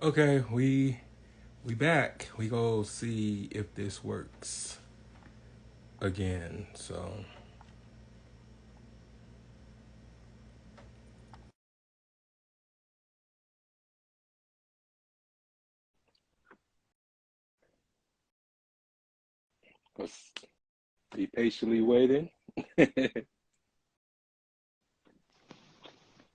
Okay, we back. We go see if this works again. So Let's be patiently waiting.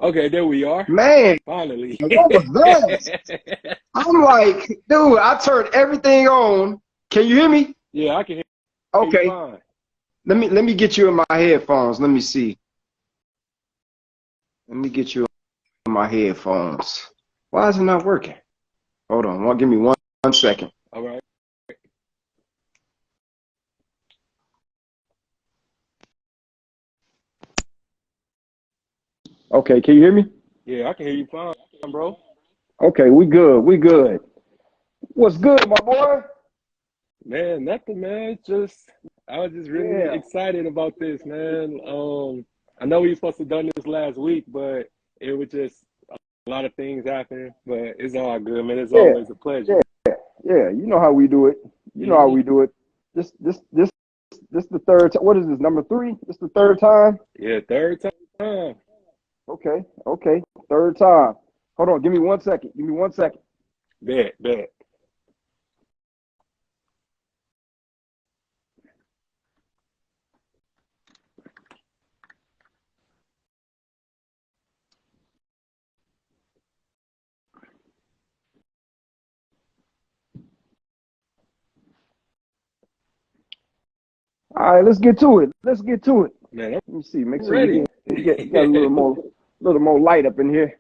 Okay, there we are. Man, Finally. what was that? I'm like, dude, I turned everything on. Can you hear me? Yeah, I can hear you Okay. fine. Let me get you in my headphones. Let me see. Let me get you in my headphones. Why is it not working? Hold on. Give me one second. All right. Okay, can you hear me? Yeah, I can hear you fine, bro. Okay, we good. We good. What's good, my boy? Man, nothing, man. Just I was just really Yeah. excited about this, man. I know we were supposed to done this last week, but it was just a lot of things happening. But it's all good, man. It's Yeah. always a pleasure. Yeah. Yeah. You know how we do it. You know how Hmm. we do it. This the third time. What is this? Number three? This the third time? Yeah, third time. Okay. Okay. Third time. Hold on. Give me 1 second. Give me 1 second. Bet, bet. All right, let's get to it. Let's get to it. Man, I'm Let me see. Make sure ready. we got a little more light up in here.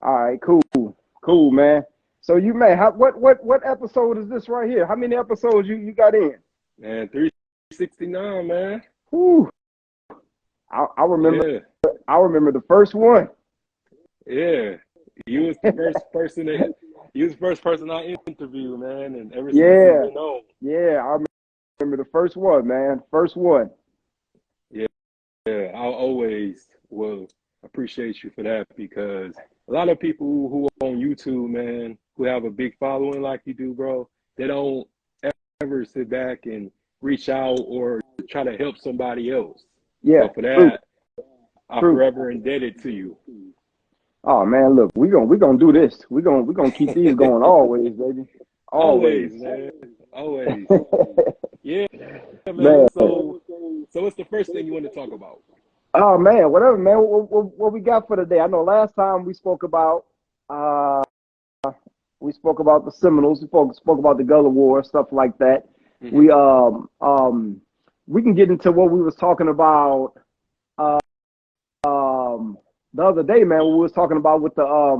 All right, cool, cool, man. So you man, what episode is this right here? How many episodes you got in? Man, 369, man. Whew, I remember Yeah, I remember the first one. yeah. You was the first person that you was the first person I interviewed, man, and ever since it's Yeah, been on. yeah, I remember the first one, man. First one. Yeah, yeah. I always will appreciate you for that because a lot of people who are on YouTube, man, who have a big following like you do, bro, they don't ever sit back and reach out or try to help somebody else. Yeah, So for true, that, I'm true. forever indebted to you. Oh man, look, we gonna do this. We gonna keep these going always, baby. Always, Always. man. Always. Yeah, man. Man. So what's the first thing you want to talk about? Oh man, whatever, man. What we got for today? I know last time uh we spoke about the Seminoles, spoke about the Gullah War, stuff like that. Hmm. We we can get into what we was talking about uh, um the other day, man. What we was talking about with the uh,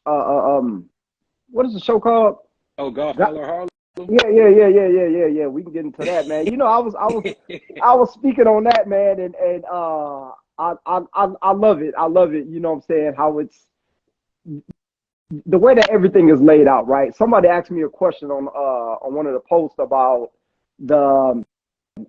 uh um what is the show called? Oh, Got, Godfather Harlem. yeah. We can get into that, man. You know, I was speaking on that, man, and I love it. I love it. You know what I'm saying? How it's the way that everything is laid out, right? Somebody asked me a question on one of the posts about the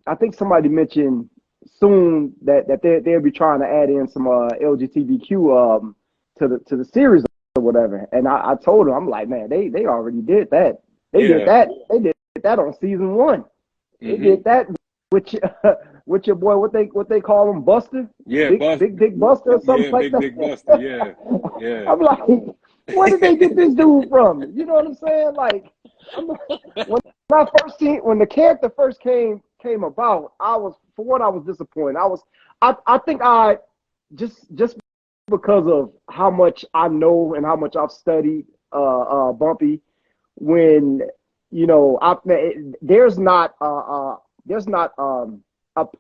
I think somebody mentioned soon that they'll be trying to add in some LGBTQ to the series or whatever. And I told them, I'm like, man, they already did that. Yeah. They did that on season one. They Hmm. did that with with your boy, what they call him, Buster, Yeah, Bust. Big Buster or something Yeah, like Big that. Dick Buster. Yeah, yeah. I'm like, where did they get this dude from? You know what I'm saying? Like, I'm, when when the character first came about, I was for one, I was disappointed. I think I just because of how much I know and how much I've studied Bumpy, when you know there's not a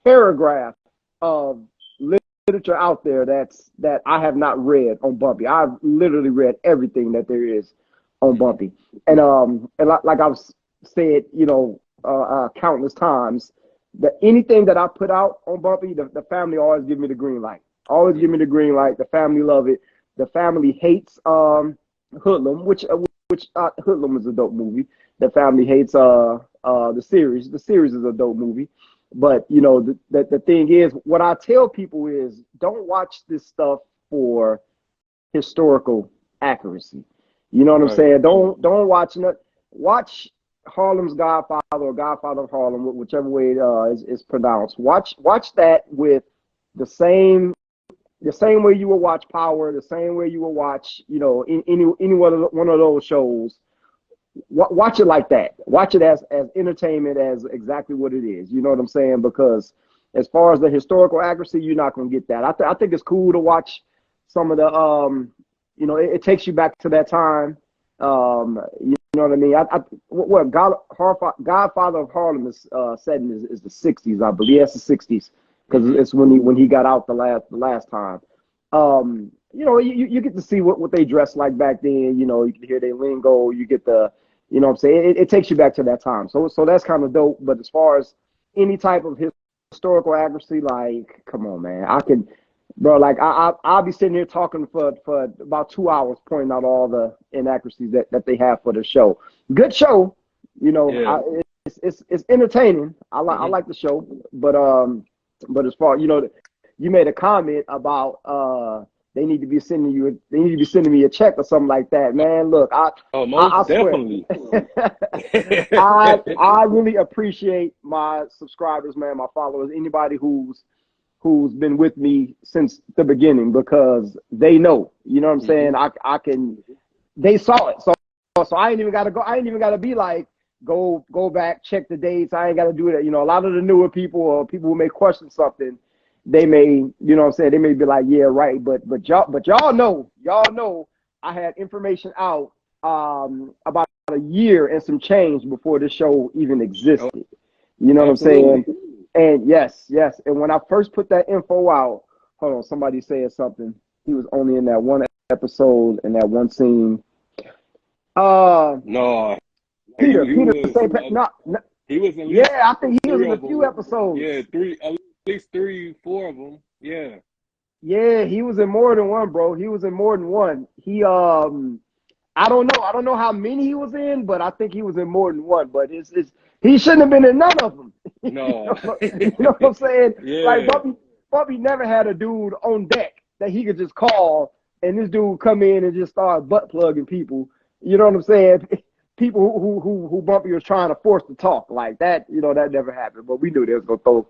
paragraph of literature out there that I have not read on Bumpy. I've literally read everything that there is on Hmm. Bumpy, and like I've said, countless times, that anything that I put out on Bumpy, the family always give me the green light. Always give me the green light. The family love it. The family hates Hoodlum, which Hoodlum is a dope movie. The family hates the series. The series is a dope movie. But you know, the thing is, what I tell people is, don't watch this stuff for historical accuracy. You know what I'm Right. saying? Don't watch it. Watch Harlem's Godfather or Godfather of Harlem, whichever way is pronounced. Watch that with the same way you will watch Power, the same way you will watch, any one of those shows. Watch it like that. Watch it as entertainment, as exactly what it is. You know what I'm saying? Because as far as the historical accuracy, you're not going to get that. I think it's cool to watch some of the it takes you back to that time. You know what I mean? Godfather of Harlem is setting is the '60s, I believe. Yes, the '60s, because it's when he got out the last time. You get to see what they dressed like back then. You can hear their lingo. You get what I'm saying? It takes you back to that time. So that's kind of dope. But as far as any type of historical accuracy, like, come on, man, bro, like I'll be sitting here talking for about 2 hours, pointing out all the inaccuracies that they have for the show. Good show, Yeah. it's entertaining. I like the show, but as far you made a comment about they need to be sending me a check or something like that, man. Look, I Most swear, definitely. I really appreciate my subscribers, man, my followers, anybody who's been with me since the beginning, because they know, you know what I'm saying? I can, they saw it. So I ain't even got to go. I ain't even got to be like, go back, check the dates. I ain't got to do that. A lot of the newer people or people who may question something, they may, you know what I'm saying? They may be like, yeah, right. But y'all know I had information out about a year and some change before this show even existed. You know what I'm saying? Absolutely. And yes. And when I first put that info out, hold on, somebody said something. He was only in that one episode and that one scene. No, Peter, he Peter, was no, he was at least yeah, I think he was three in a of few them. episodes. Yeah, at least 3, 4 of them. Yeah. Yeah, he was in more than one, bro. He was in more than one. I don't know. I don't know how many he was in, but I think he was in more than one. But he shouldn't have been in none of them. No. You know what I'm saying? Like Yeah. Bubby never had a dude on deck that he could just call, and this dude come in and just start butt plugging people. You know what I'm saying? People who Bumpy was trying to force to talk like that. That never happened. But we knew they was gonna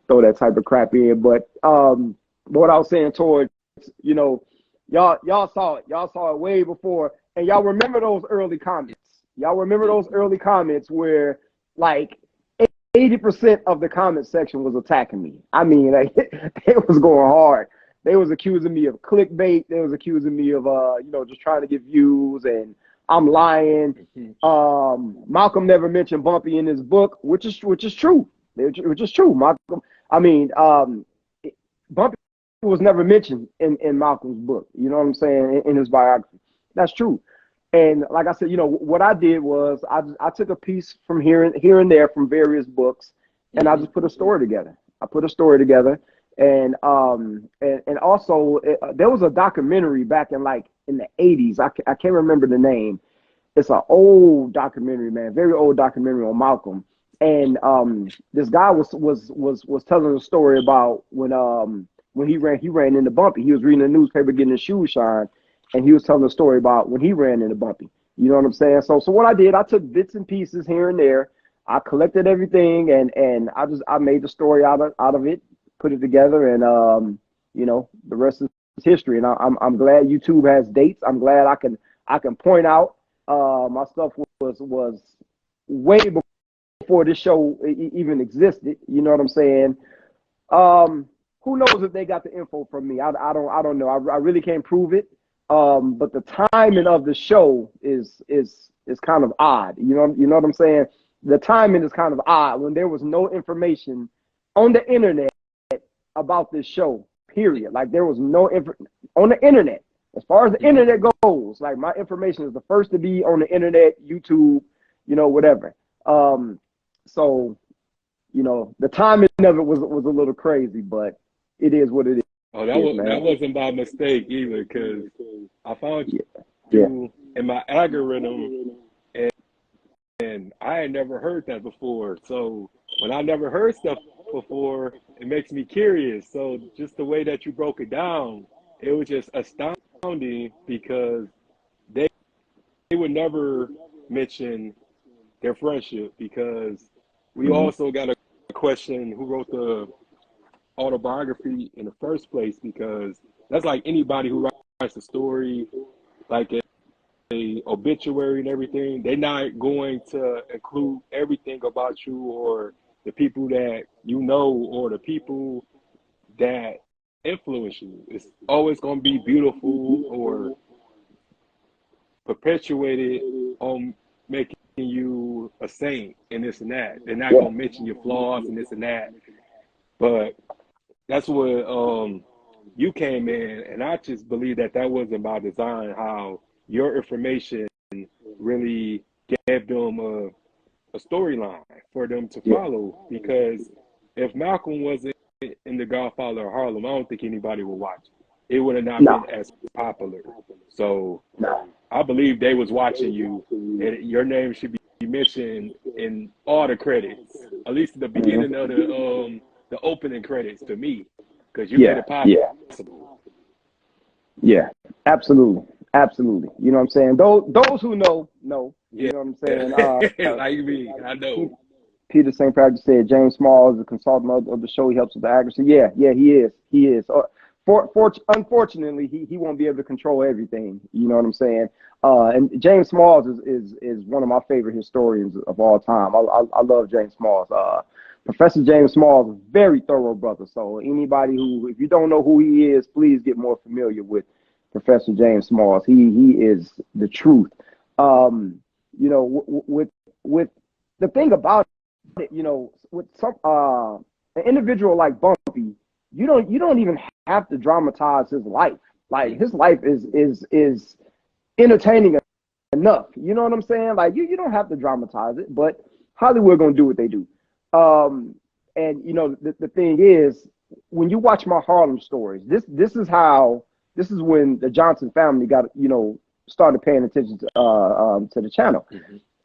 throw that type of crap in. But what I was saying towards, y'all saw it. Y'all saw it way before. And y'all remember those early comments. Y'all remember those early comments where like 80% of the comment section was attacking me. I mean, like, it was going hard. They was accusing me of clickbait. They was accusing me of just trying to get views, and I'm lying. Malcolm never mentioned Bumpy in his book, which is true. Which is true. Malcolm, I mean, Bumpy was never mentioned in Malcolm's book. You know what I'm saying? In his biography. That's true. And like I said, what I did was I took a piece from here and there from various books, and I just put a story together. I put a story together, and also there was a documentary back in the '80s. I can't remember the name. It's an old documentary, man, very old documentary on Malcolm. And this guy was telling a story about when he ran into Bumpy. He was reading the newspaper, getting his shoes shined, and he was telling a story about when he ran into Bumpy. You know what I'm saying? So what I did, I took bits and pieces here and there. I collected everything, and I made the story out of it, put it together, and the rest is history. And I'm glad YouTube has dates. I'm glad I can point out my stuff was way before this show even existed. You know what I'm saying? Who knows if they got the info from me? I don't know. I really can't prove it. But the timing of the show is kind of odd. You know what I'm saying? The timing is kind of odd when there was no information on the internet about this show. Period. Like, there was no on the internet. As far as the internet goes, like, my information is the first to be on the internet, YouTube, whatever. So the timing of it was a little crazy, but it is what it is. Oh, that wasn't by mistake either, because I found you in my algorithm, and I had never heard that before. So when I never heard stuff before, it makes me curious. So just the way that you broke it down, it was just astounding, because they would never mention their friendship because we also got to question who wrote the autobiography in the first place, because that's like anybody who writes a story, like a obituary and everything. They're not going to include everything about you or the people that you know or the people that influence you. It's always going to be beautiful or perpetuated on making you a saint and this and that. They're not going to mention your flaws and this and that. But that's what you came in, and I just believe that that wasn't by design, how your information really gave them a storyline for them to follow. Because if Malcolm wasn't in The Godfather of Harlem, I don't think anybody would watch it. It would have not been as popular. So I believe they was watching you, and your name should be mentioned in all the credits, at least at the beginning of the opening credits to me, because you made it possible. Yeah, absolutely. Absolutely. You know what I'm saying? Those who know. You know what I'm saying? Like me, I know. Peter St. Patrick said James Small is a consultant of the show. He helps with the accuracy. Yeah, he is. He is. Unfortunately, he won't be able to control everything. You know what I'm saying? And James Smalls is one of my favorite historians of all time. I love James Smalls. Professor James Smalls is a very thorough brother. So anybody who, if you don't know who he is, please get more familiar with Professor James Smalls. He is the truth. You know, with the thing about it, you know, with some an individual like Bumpy, you don't even have to dramatize his life. Like, his life is entertaining enough. You know what I'm saying? Like, you don't have to dramatize it, but Hollywood gonna do what they do. And you know, the thing is, when you watch my Harlem stories, this is when the Johnson family got, you know, started paying attention to the channel.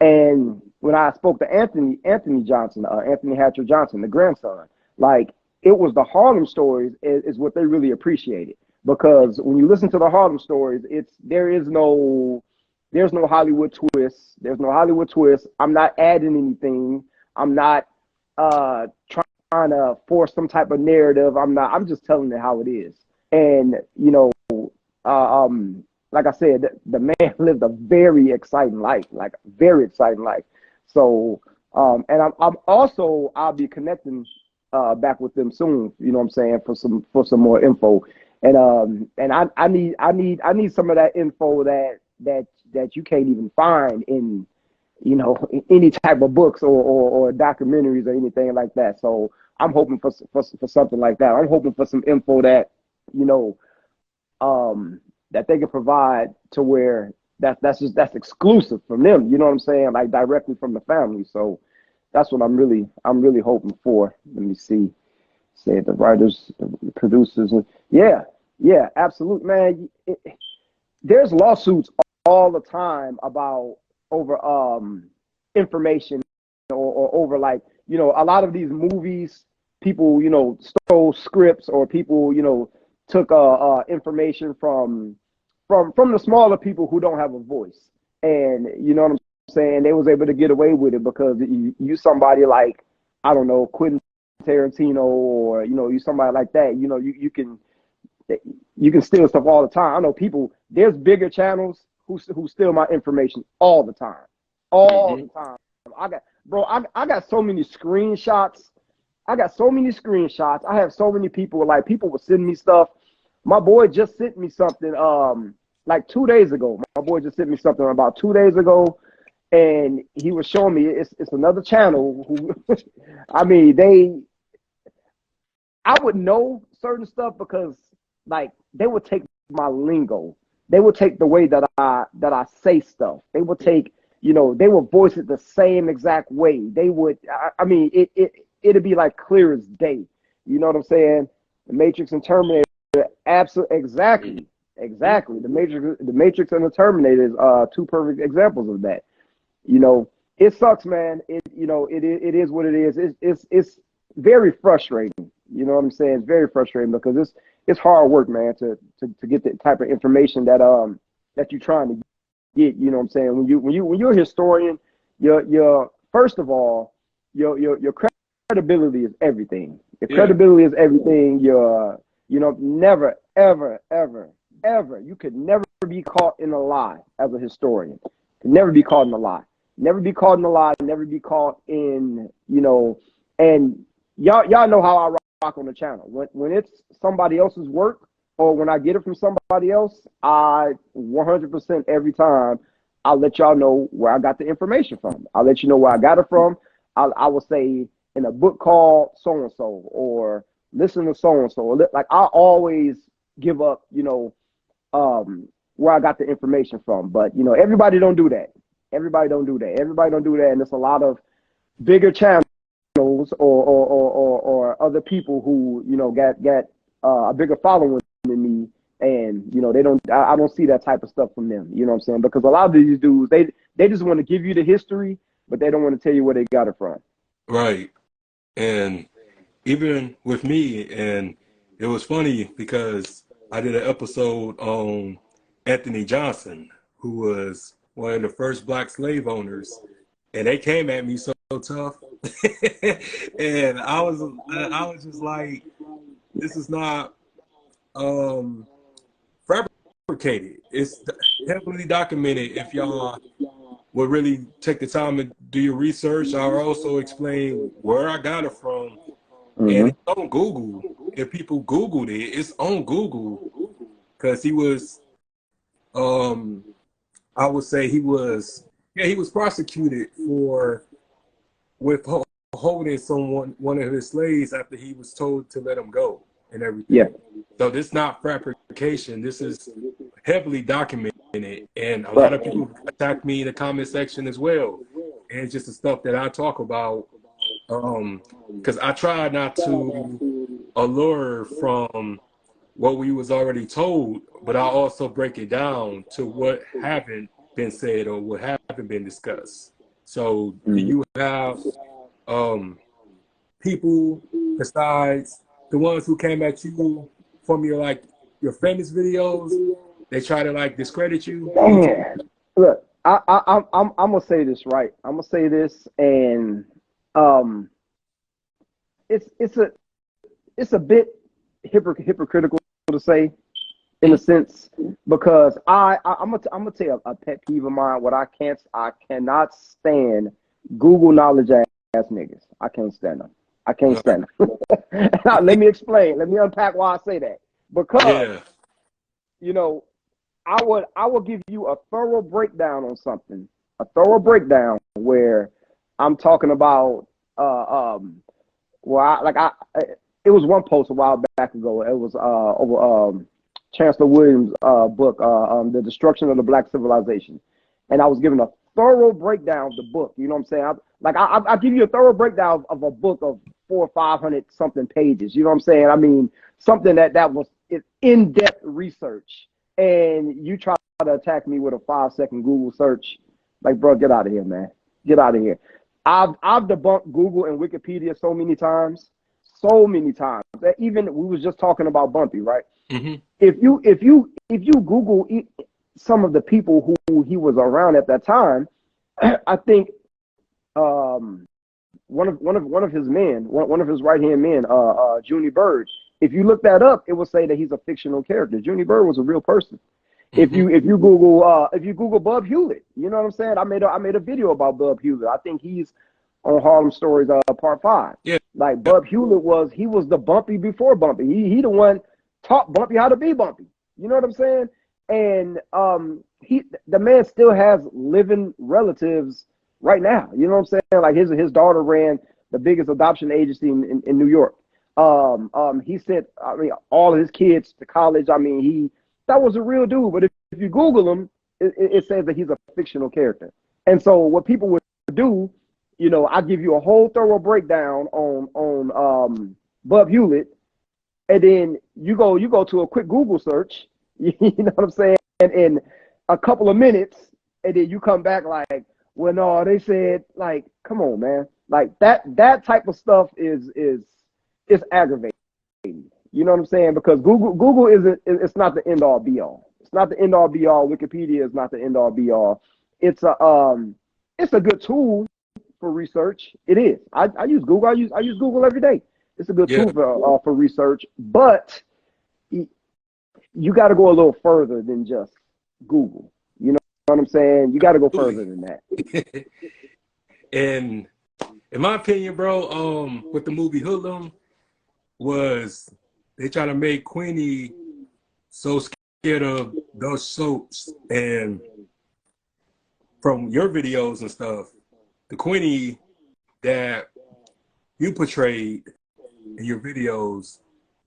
And when I spoke to Anthony Johnson, Anthony Hatcher Johnson, the grandson, like, it was the Harlem stories is what they really appreciated. Because when you listen to the Harlem stories, there's no Hollywood twists. There's no Hollywood twist. I'm not adding anything. I'm not trying to force some type of narrative. I'm just telling it how it is. And, you know, like I said, the man lived a very exciting life, like very exciting life. So, and I'll be connecting back with them soon. You know what I'm saying, for some more info. And I need some of that info that you can't even find in, you know, any type of books or documentaries or anything like that. So I'm hoping for something like that. I'm hoping for some info that, you know, that they can provide to where that's exclusive from them. You know what I'm saying? Like, directly from the family. So that's what I'm really hoping for. Let me see. Say the writers, the producers. Yeah, absolutely, man. There's lawsuits all the time about over information or over, like, you know, a lot of these movies, people, you know, stole scripts, or people, you know, took information from the smaller people who don't have a voice. And you know what I'm saying, they was able to get away with it because you somebody like, I don't know, Quentin Tarantino, or, you know, you somebody like that, you know, you can steal stuff all the time. I know people, there's bigger channels who steal my information all the time. The time. I got so many screenshots. I have so many people, like, people will send me stuff. My boy just sent me something like 2 days ago. My boy just sent me something about 2 days ago, and he was showing me it's another channel who I mean, I would know certain stuff because, like, they would take my lingo. They would take the way that I say stuff. They would take, you know, they would voice it the same exact way. They would, I mean, it'd be like clear as day. You know what I'm saying? The Matrix and Terminator, absolutely, exactly. The Matrix and the Terminator is two perfect examples of that. You know, it sucks, man. It is what it is. It's very frustrating. You know what I'm saying? It's very frustrating because it's hard work, man, to get the type of information that you're trying to get. You know what I'm saying? When you're a historian, your first of all, your credibility is everything. Your Yeah. credibility is everything. Never, ever, ever, ever. You could never be caught in a lie as a historian. Could never be caught in a lie. Never be caught in a lie. Never be caught in, and y'all know how I rock on the channel. When it's somebody else's work or when I get it from somebody else, I 100% every time I'll let y'all know where I got the information from. I'll let you know where I got it from. I will say in a book called so and so, or listen to so and so. Like I always give up, where I got the information from. But everybody don't do that. Everybody don't do that. Everybody don't do that, and there's a lot of bigger channels or other people who got a bigger following than me, and they don't. I don't see that type of stuff from them. You know what I'm saying? Because a lot of these dudes, they just want to give you the history, but they don't want to tell you where they got it from. Right. And even with me, and it was funny because I did an episode on Anthony Johnson, who was one of the first black slave owners, and they came at me so tough, and I was just like, this is not fabricated. It's heavily documented. If y'all would really take the time and do your research, I'll also explain where I got it from. And it's on Google. If people Googled it, it's on Google. Because he was, I would say he was prosecuted for withholding one of his slaves after he was told to let him go and everything. Yeah. So this is not fabrication. This is heavily documented. And a lot of people attack me in the comment section as well. And it's just the stuff that I talk about. Because I try not to allure from what we was already told, but I also break it down to what haven't been said or what haven't been discussed. So do you have people besides the ones who came at you from your famous videos? They try to discredit you? Man, look, I'm gonna say this right. I'm gonna say this, and it's a bit hypocritical to say, in a sense, because I'm gonna tell you a pet peeve of mine. I cannot stand Google knowledge ass niggas. I can't stand them. I can't stand them. Let me explain. Let me unpack why I say that. Because I will give you a thorough breakdown on something. A thorough breakdown where I'm talking about it was one post a while back ago. It was over Chancellor Williams' book, The Destruction of the Black Civilization. And I was giving a thorough breakdown of the book. You know what I'm saying? I give you a thorough breakdown of a book of 400 or 500 something pages. You know what I'm saying? I mean, something that was in-depth research. And you try to attack me with a 5-second Google search. Like, bro, get out of here, man. Get out of here. I've debunked Google and Wikipedia so many times that even we was just talking about Bumpy, right? Mm-hmm. If you Google some of the people who he was around at that time, I think one of his men, one of his right hand men, Junie Bird. If you look that up, it will say that he's a fictional character. Junie Bird was a real person. Mm-hmm. If you Google Bub Hewlett, you know what I'm saying? I made a video about Bub Hewlett. I think he's on Harlem Stories Part 5. Yeah. Like Bub Hewlett was the Bumpy before Bumpy. He the one taught Bumpy how to be Bumpy. You know what I'm saying? And the man still has living relatives right now. You know what I'm saying? Like his daughter ran the biggest adoption agency in New York. He sent all of his kids to college. That was a real dude. But if you Google him, it says that he's a fictional character. And so what people would do, I give you a whole thorough breakdown on Bub Hewlett, and then you go to a quick Google search. You know what I'm saying? And in a couple of minutes, and then you come back like, well, no, they said, like, come on, man. Like that type of stuff is aggravating. You know what I'm saying? Because Google it's not the end all be all. It's It's not the end all be all. Wikipedia is not the end all be all. It's a good tool for research. It is. I use Google. I use Google every day. It's a good Yeah. tool for research, but you got to go a little further than just Google. You know what I'm saying? You got to go further than that. And in my opinion, bro, with the movie Hoodlum, was they try to make Queenie so scared of those soaps. And from your videos and stuff, the Queenie that you portrayed in your videos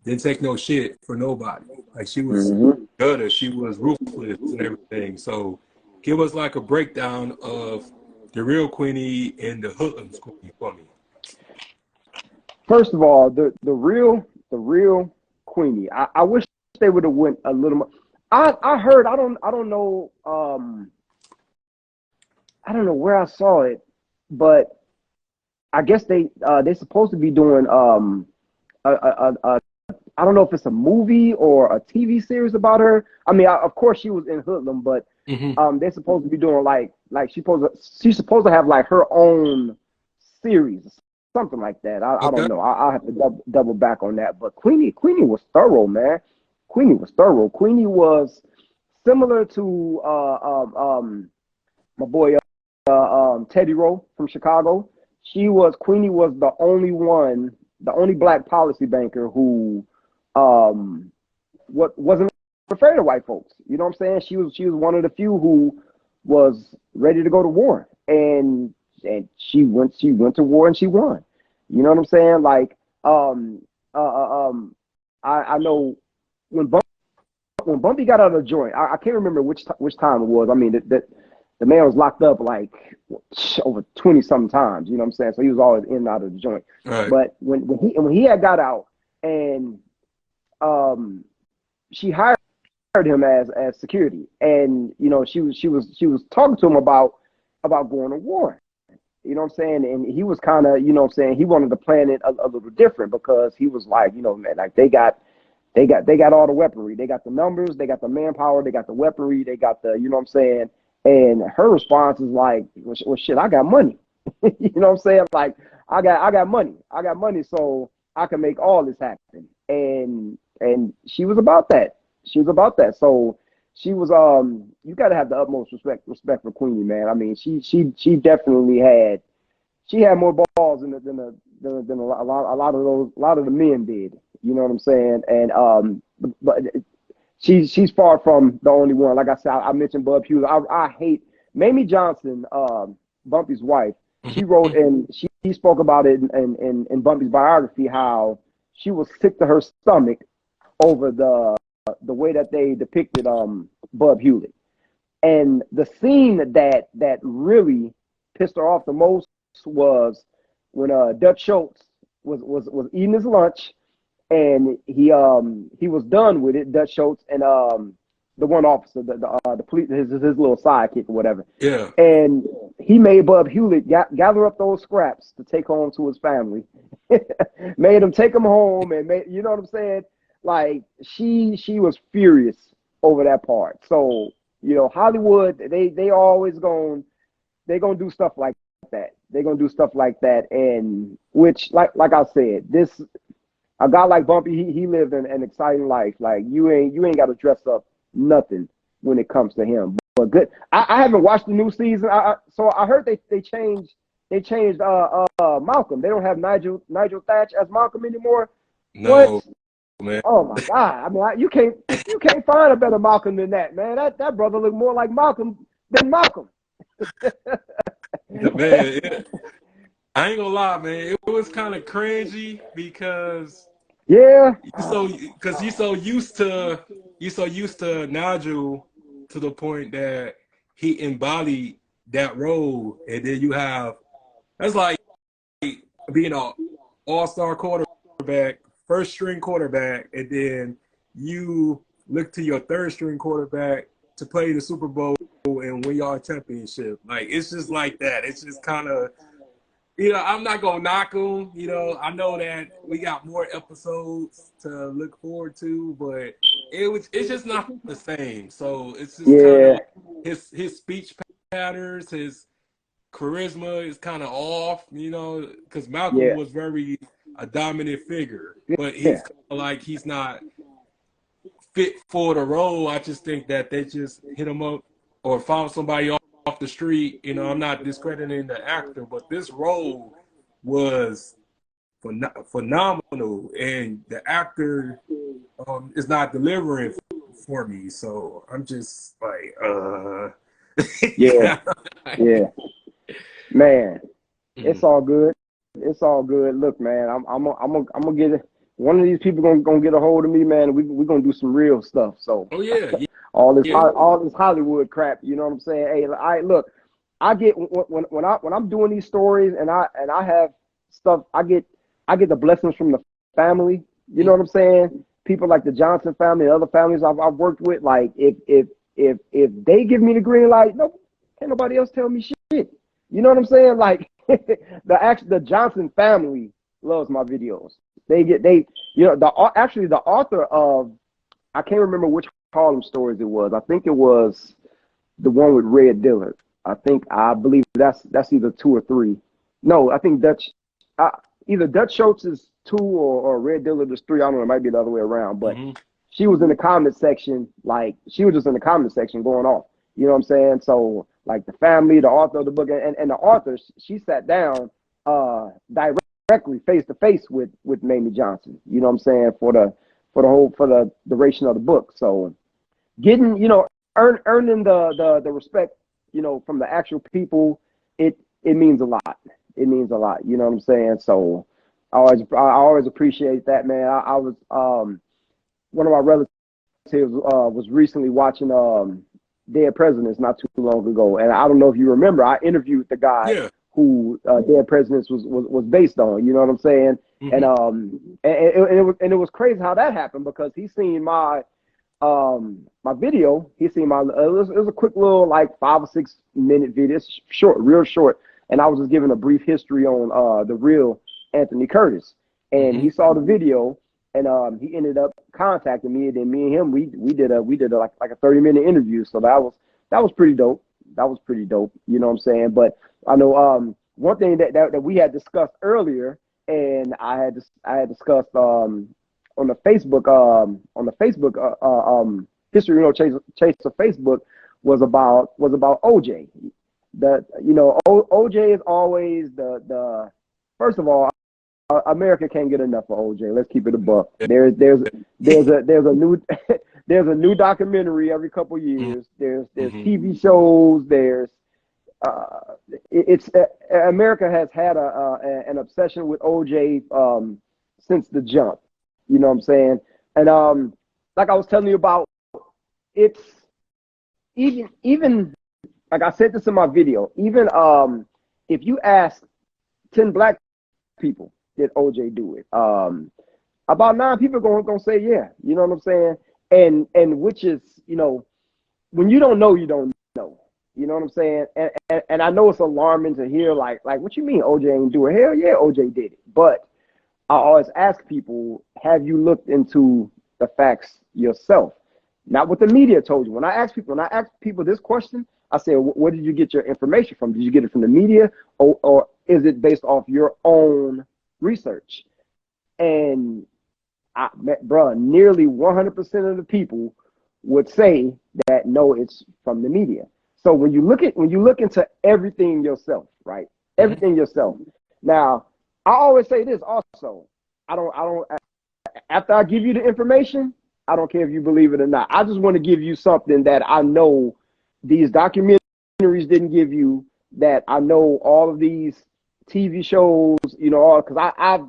didn't take no shit for nobody. Like, she was gutter, she was ruthless and everything. So give us like a breakdown of the real Queenie and the Hoodlum's Queenie for me. First of all, the real Queenie. I wish they would have went a little more. I heard, I don't know where I saw it, but I guess they're supposed to be doing I don't know if it's a movie or a TV series about her. I mean, of course she was in Hoodlum, but they're supposed to be doing like she's supposed to have like her own series, something like that. I don't know. I'll have to double back on that. But Queenie was thorough, man. Queenie was thorough. Queenie was similar to my boy Teddy Rowe from Chicago. Queenie was the only black policy banker who wasn't afraid of white folks. You know what I'm saying? She was one of the few who was ready to go to war, and she went to war and she won. You know what I'm saying? Like I know when Bumpy got out of the joint, I can't remember which time it was. I mean, the man was locked up like over 20 something times. You know what I'm saying? So he was always in and out of the joint. Right. But when he had got out, and she hired him as security, and you know she was talking to him about going to war. You know what I'm saying? And he was kind of, you know what I'm saying, he wanted to plan it a little different, because he was like, you know, man, like they got all the weaponry. They got the numbers, they got the manpower, they got the weaponry, they got the, you know what I'm saying? And her response is like, well shit, I got money. You know what I'm saying? Like, I got money, so I can make all this happen. And she was about that. So she was you gotta have the utmost respect for Queenie, man. I mean, she definitely had more balls than a lot of the men did. You know what I'm saying? And but she's far from the only one. Like I said, I mentioned Bub Hughes. I hate Mamie Johnson, Bumpy's wife. She wrote, and she spoke about it in Bumpy's biography, how she was sick to her stomach over the way that they depicted Bub Hewlett. And the scene that really pissed her off the most was when Dutch Schultz was eating his lunch, and he was done with it, Dutch Schultz, and the one officer, the police, his little sidekick or whatever. Yeah. And he made Bub Hewlett gather up those scraps to take home to his family. Made him take them home, and you know what I'm saying? Like, she was furious over that part. So, you know, Hollywood, they always gonna do stuff like that. They're gonna do stuff like that, and which, like I said, a guy like Bumpy, he lived an exciting life. Like, you ain't got to dress up nothing when it comes to him. But good. I haven't watched the new season. So I heard they changed Malcolm. They don't have Nigel Thatch as Malcolm anymore. No, What? man. Oh my God! I mean, you can't find a better Malcolm than that, man. That brother looked more like Malcolm than Malcolm. Man, I ain't gonna lie, man. It was kind of cringy because Yeah. you're so used to Nigel, to the point that he embodied that role, and then that's like being an all-star quarterback, first string quarterback, and then you look to your third string quarterback to play the Super Bowl and win y'all championship. Like, it's just like that. It's just kind of I'm not gonna knock them. I know that we got more episodes to look forward to, but it's just not the same. So it's just kind of Yeah, like his speech patterns, his charisma is kind of off. Because Malcolm yeah, was very a dominant figure, but yeah, he's kind of like he's not fit for the role. I just think that they just hit him up or found somebody off the street. I'm not discrediting the actor, but this role was phenomenal, and the actor is not delivering for me. So I'm just like, yeah, yeah. yeah. Man, it's Mhm. all good. It's all good. Look, man, I'm gonna get it. One of these people gonna get a hold of me, man. And we gonna do some real stuff. So Oh yeah, yeah, all this Hollywood crap, you know what I'm saying? Hey, I look, I get when I'm doing these stories and I have stuff, I get the blessings from the family. You know yeah. what I'm saying? People like the Johnson family and other families I've worked with. Like if they give me the green light, no, can't nobody else tell me shit. You know what I'm saying? Like the Johnson family loves my videos. They actually the author of, I can't remember which Harlem stories it was. I think it was the one with Red Dillard. I believe that's either two or three. No, I think uh, either Dutch Schultz is two or Red Dillard is three. I don't know. It might be the other way around. But Hmm. she was in the comment section, like she was just in the comment section going off. You know what I'm saying? So like the family, the author of the book, and the author, she sat down directly face to face with Mamie Johnson. You know what I'm saying? For the duration of the book. So getting, earning the respect, from the actual people, it means a lot. It means a lot. You know what I'm saying? So I always appreciate that, man. I was one of my relatives was recently watching Dead Presidents not too long ago, and I don't know if you remember, I interviewed the guy Yeah. who Dead Presidents was based on. You know what I'm saying? And Hmm. it was crazy how that happened, because he seen my video. He seen it was a quick little like 5 or 6 minute video. It's short, real short. And I was just giving a brief history on the real Anthony Curtis. And Hmm. he saw the video, and he ended up contacting me. And then me and him, we did like a 30-minute interview. So that was pretty dope. That was pretty dope. You know what I'm saying? But I know one thing that we had discussed earlier, and I had discussed on the Facebook history, chase of Facebook, was about OJ. OJ is always the first of all, America can't get enough of OJ. Let's keep it a buck. There's a new there's a new documentary every couple years. There's Hmm. TV shows. It's America has had an obsession with OJ since the jump. You know what I'm saying? And like I was telling you about, it's even like I said this in my video. Even if you ask 10 black people, did OJ do it? About 9 people gonna say yeah. You know what I'm saying? And which is, when you don't know, you don't know. You know what I'm saying? And I know it's alarming to hear like what you mean OJ ain't do it? Hell yeah, OJ did it. But I always ask people, have you looked into the facts yourself? Not what the media told you. When I ask people this question, I say, where did you get your information from? Did you get it from the media, or is it based off your own research? And bro, nearly 100% of the people would say that no, it's from the media. So when you look into everything yourself, right? Hmm. Everything yourself. Now, I always say this also. I don't. After I give you the information, I don't care if you believe it or not. I just want to give you something that I know these documentaries didn't give you. That I know all of these TV shows, all because I've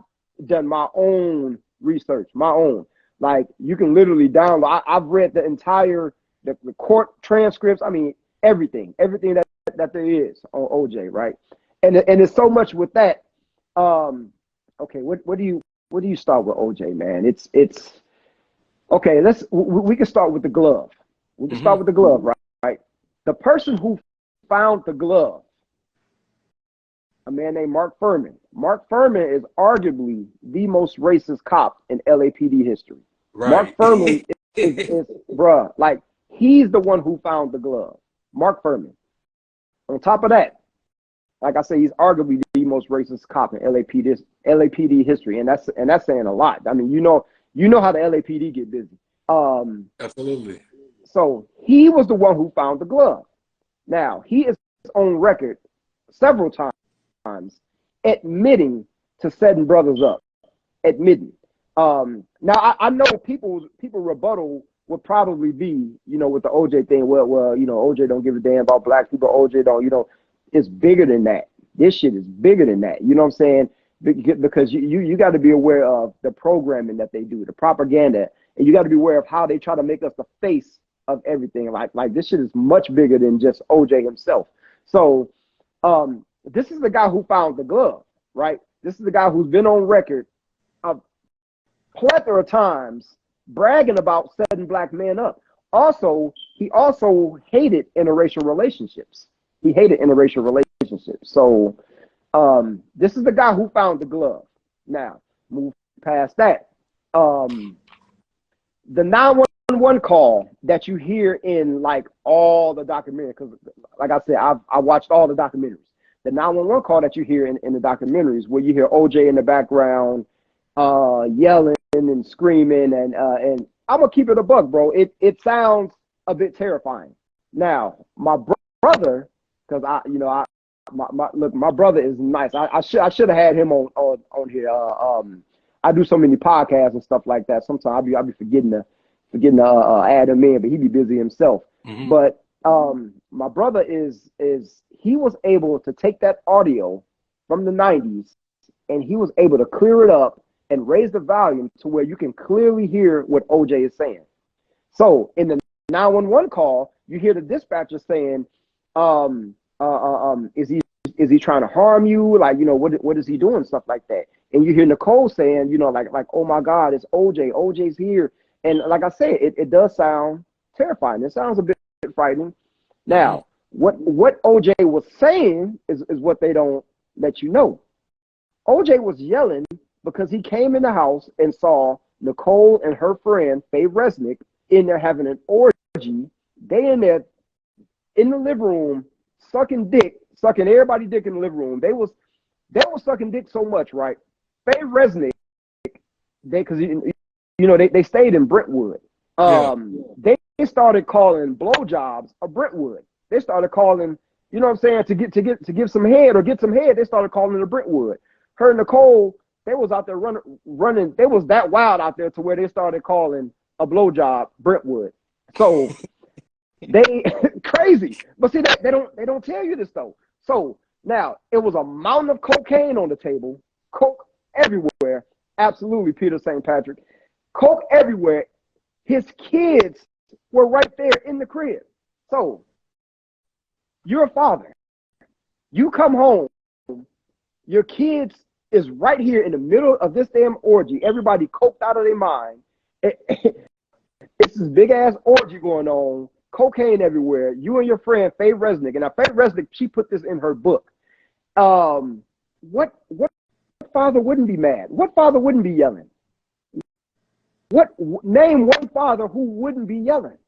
done my own research, my own. Like you can literally download. I've read the entire the court transcripts. I mean everything that there is on OJ, right? And it's so much with that. Okay, what do you start with OJ, man? It's okay. We can start with the glove. We can Hmm. start with the glove, right? The person who found the glove a man named Mark Furman. Mark Furman is arguably the most racist cop in LAPD history. Right. Mark Furman is bruh, like he's the one who found the glove. Mark Furman. On top of that, like I say, he's arguably the most racist cop in LAPD history, and that's saying a lot. I mean, you know how the LAPD get busy. Absolutely. So he was the one who found the glove. Now he is on record several times admitting to setting brothers up, admitting. Now I know people rebuttal would probably be, with the OJ thing. Well, OJ don't give a damn about black people. OJ don't, it's bigger than that. This shit is bigger than that. You know what I'm saying? Because you got to be aware of the programming that they do, the propaganda, and you got to be aware of how they try to make us the face of everything. Like this shit is much bigger than just OJ himself. So, this is the guy who found the glove, right? This is the guy who's been on record a plethora of times bragging about setting black men up. He also hated interracial relationships. He hated interracial relationships. So this is the guy who found the glove. Now, move past that. The 911 call that you hear in like all the documentaries, because like I said, I watched all the documentaries. The 911 call that you hear in the documentaries, where you hear OJ in the background yelling and screaming, and I'm gonna keep it a buck, bro. It sounds a bit terrifying. Now, my brother, because my brother is nice. I should have had him on here. I do so many podcasts and stuff like that. Sometimes I'll be forgetting to add him in, but he be busy himself. Mm-hmm. But my brother he was able to take that audio from the 90s, and he was able to clear it up and raise the volume to where you can clearly hear what OJ is saying. So in the 911 call, you hear the dispatcher saying, is he trying to harm you? Like, what is he doing? Stuff like that. And you hear Nicole saying, like, oh my God, it's OJ. OJ's here. And like I said, it does sound terrifying. It sounds a bit frightening. Now, what OJ was saying is what they don't let you know. OJ was yelling because he came in the house and saw Nicole and her friend, Faye Resnick, in there having an orgy. They in there in the living room sucking everybody's dick in the living room. They was sucking dick so much, right? Faye Resnick, they stayed in Brentwood. They started calling blowjobs a Brentwood. They started calling, you know what I'm saying, to give some head or get some head. They started calling it a Brentwood. Her and Nicole, they was out there running. They was that wild out there to where they started calling a blowjob Brentwood. So they crazy. But see, they don't tell you this though. So now it was a mountain of cocaine on the table, coke everywhere. Absolutely, Peter St. Patrick. Coke everywhere. His kids were right there in the crib. So you're a father. You come home. Your kids is right here in the middle of this damn orgy. Everybody coked out of their mind. It's this big ass orgy going on. Cocaine everywhere. You and your friend Faye Resnick. And now Faye Resnick, she put this in her book. What father wouldn't be mad? What father wouldn't be yelling? Name one father who wouldn't be yelling?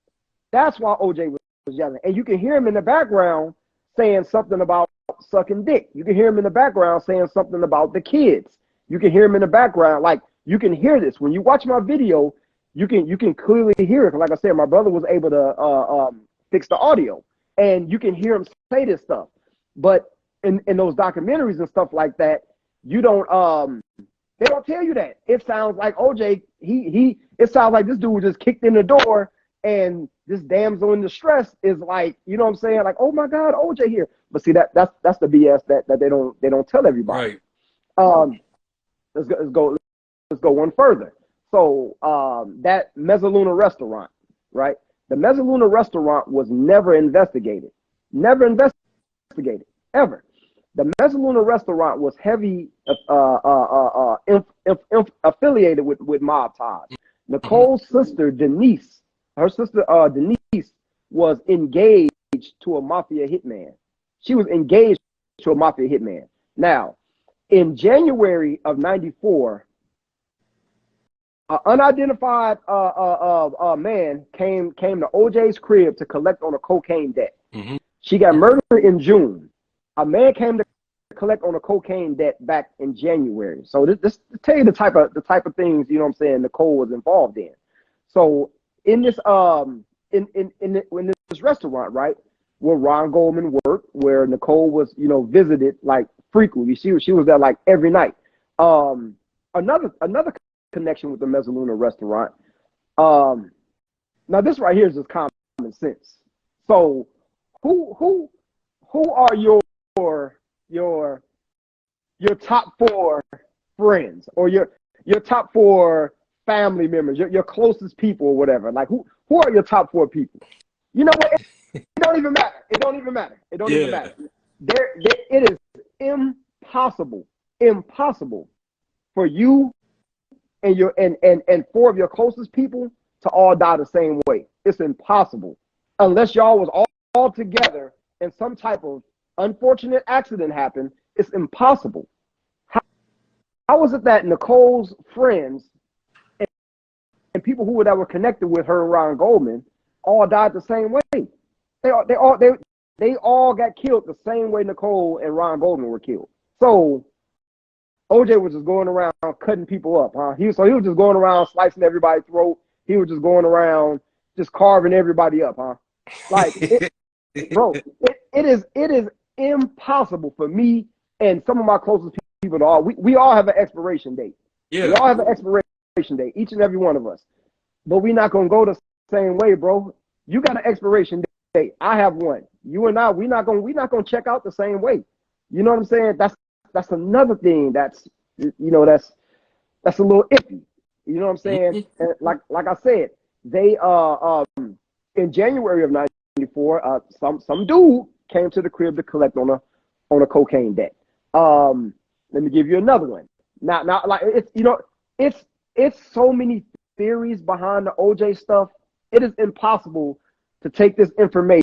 That's why OJ was yelling. And you can hear him in the background saying something about sucking dick. You can hear him in the background saying something about the kids. You can hear him in the background. Like, you can hear this. When you watch my video, you can clearly hear it. Like I said, my brother was able to fix the audio, and you can hear him say this stuff. But in those documentaries and stuff like that, you don't they don't tell you that. It sounds like OJ, it sounds like this dude just kicked in the door, and this damsel in distress is like, you know what I'm saying? Like, oh my God, OJ here. But see, that's the BS that they don't tell everybody. Right. Let's go one further. So that Mezzaluna restaurant, right? The Mezzaluna restaurant was never investigated. Never investigated, ever. The Mezzaluna restaurant was heavy affiliated with mob ties. Nicole's sister, Denise, was engaged to a mafia hitman. She was engaged to a mafia hitman. Now, in January of '94, an unidentified man came to OJ's crib to collect on a cocaine debt. Mm-hmm. She got murdered in June. A man came to collect on a cocaine debt back in January. So this to tell you the type of things, you know what I'm saying, Nicole was involved in. So in this in this restaurant, right, where Ron Goldman worked, where Nicole was, you know, visited like frequently. She was there like every night. Another connection with the Mezzaluna restaurant. Now this right here is just common sense. So who are your top 4 friends, or your top 4 family members, your closest people or whatever? Like who are your top 4 people? You know what? It don't even matter. It don't even matter. It don't even matter. It is impossible for you and your and 4 of your closest people to all die the same way. It's impossible unless y'all was all together and some type of unfortunate accident happened. It's impossible. How is it that Nicole's friends and people that were connected with her, Ron Goldman, all died the same way? They all got killed the same way Nicole and Ron Goldman were killed. So OJ was just going around cutting people up, huh? He was just going around slicing everybody's throat. He was just going around just carving everybody up, huh? Like, bro, it is impossible for me and some of my closest people to all. We all have an expiration date. Yeah. We all have an expiration date, each and every one of us. But we're not gonna go the same way, bro. You got an expiration date. I have one. You and I, we're not gonna check out the same way. You know what I'm saying? That's another thing that's, you know, that's a little iffy. You know what I'm saying? And like I said, they in January of '94, some dude came to the crib to collect on a cocaine debt. Let me give you another one. Now, like, it's, you know, it's so many theories behind the OJ stuff. It is impossible to take this information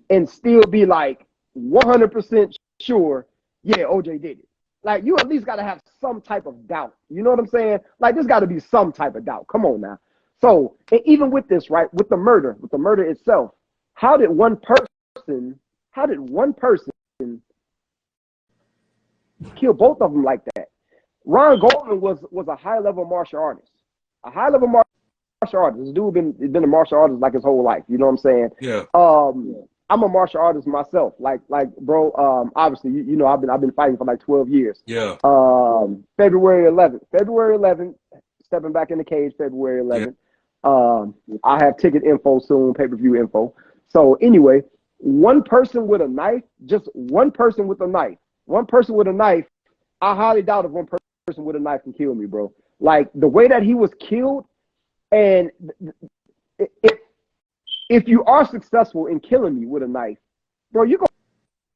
and still be like 100% sure, yeah, OJ did it. Like, you at least got to have some type of doubt. You know what I'm saying? Like, there's got to be some type of doubt. Come on now. So, and even with this, right, with the murder itself, how did one person kill both of them like that? Ron Goldman was a high-level martial artist. A high-level martial artist. This dude been a martial artist like his whole life. You know what I'm saying? Yeah. I'm a martial artist myself. Like, bro, obviously, you know, I've been fighting for like 12 years. Yeah. February 11th, stepping back in the cage, February 11th. Yeah. I have ticket info soon, pay-per-view info. So anyway, one person with a knife, just one person with a knife, I highly doubt if one person with a knife can kill me, bro. Like, the way that he was killed, and if you are successful in killing me with a knife, bro, you're going